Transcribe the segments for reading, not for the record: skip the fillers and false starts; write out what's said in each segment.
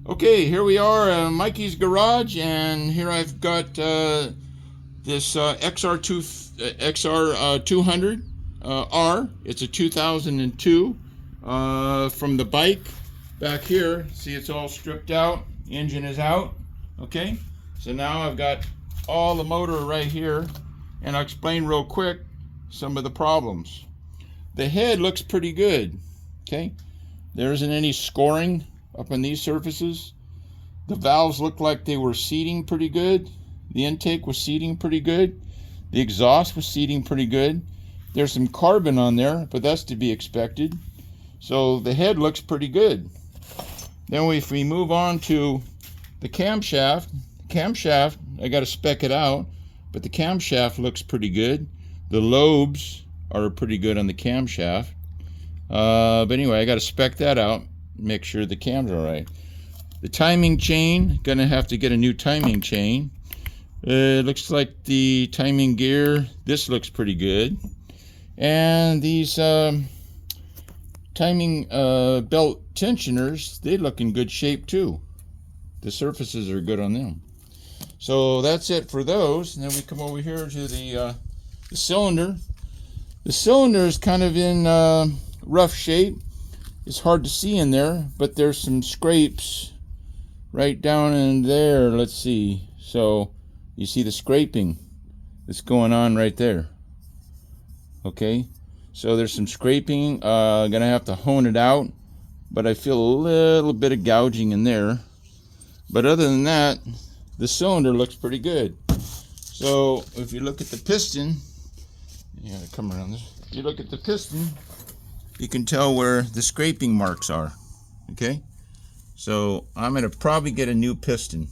Okay, here we are, Mikey's garage, and here I've got this XR200R. It's a 2002 from the bike. Back here, see, it's all stripped out. The engine is out. Okay, so now I've got all the motor right here, and I'll explain real quick some of the problems. The head looks pretty good. Okay, there isn't any scoring up on these surfaces. The valves look like they were seating pretty good. The intake was seating pretty good. The exhaust was seating pretty good. There's some carbon on there, but that's to be expected. So the head looks pretty good. Then if we move on to the camshaft, I got to spec it out, but the camshaft looks pretty good. The lobes are pretty good on the camshaft. But anyway, I got to spec that out, make sure the cams are right. The timing chain, gonna have to get a new timing chain. It looks like the timing gear, this looks pretty good. And these timing belt tensioners, they look in good shape too. The surfaces are good on them. So that's it for those. And then we come over here to the cylinder. The cylinder is kind of in rough shape. It's hard to see in there, but there's some scrapes right down in there. Let's see. So you see the scraping that's going on right there. Okay, so there's some scraping. Gonna have to hone it out, but I feel a little bit of gouging in there. But other than that, the cylinder looks pretty good. So if you look at the piston, you gotta come around this. If you look at the piston, you can tell where the scraping marks are. Okay, so I'm gonna probably get a new piston.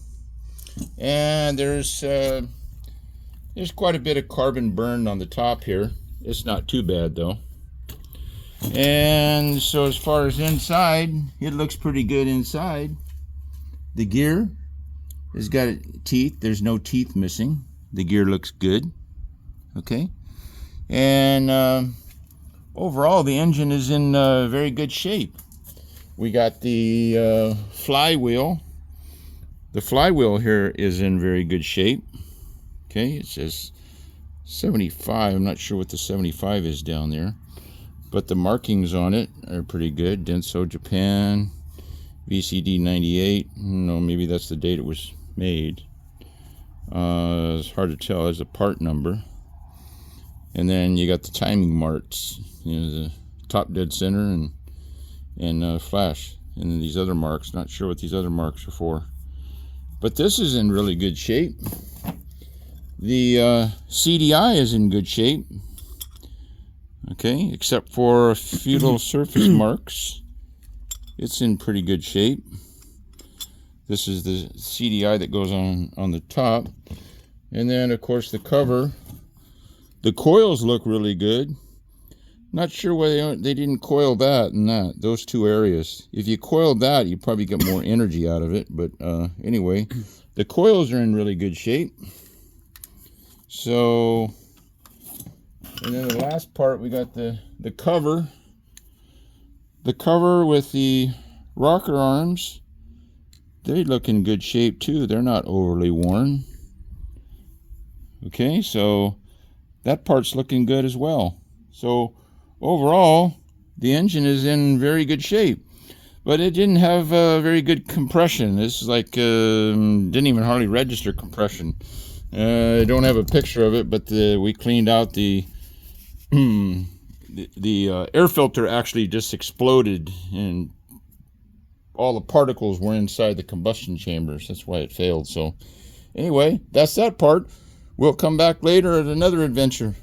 And there's quite a bit of carbon burned on the top here. It's not too bad though. And so as far as inside, it looks pretty good inside. The gear has got teeth. There's no teeth missing. The gear looks good. Okay, and overall, the engine is in very good shape. We got the flywheel. The flywheel here is in very good shape. Okay, it says 75. I'm not sure what the 75 is down there, but the markings on it are pretty good. Denso Japan, VCD 98. No, maybe that's the date it was made. It's hard to tell. There's a part number. And then you got the timing marks, you know, the top dead center and flash, and then these other marks. Not sure what these other marks are for, but this is in really good shape. The CDI is in good shape. Okay, except for a few little surface marks. It's in pretty good shape. This is the CDI that goes on the top, and then of course the cover. The coils look really good. Not sure why they didn't coil that and that, those two areas. If you coiled that, you'd probably get more energy out of it. But anyway, the coils are in really good shape. So, and then the last part, we got the cover. The cover with the rocker arms, they look in good shape too. They're not overly worn. Okay, so that part's looking good as well. So overall, the engine is in very good shape, but it didn't have very good compression. This is like didn't even hardly register compression. I don't have a picture of it, but we cleaned out the the air filter. Actually just exploded, and all the particles were inside the combustion chambers. That's why it failed. So anyway, that's that part. We'll come back later at another adventure.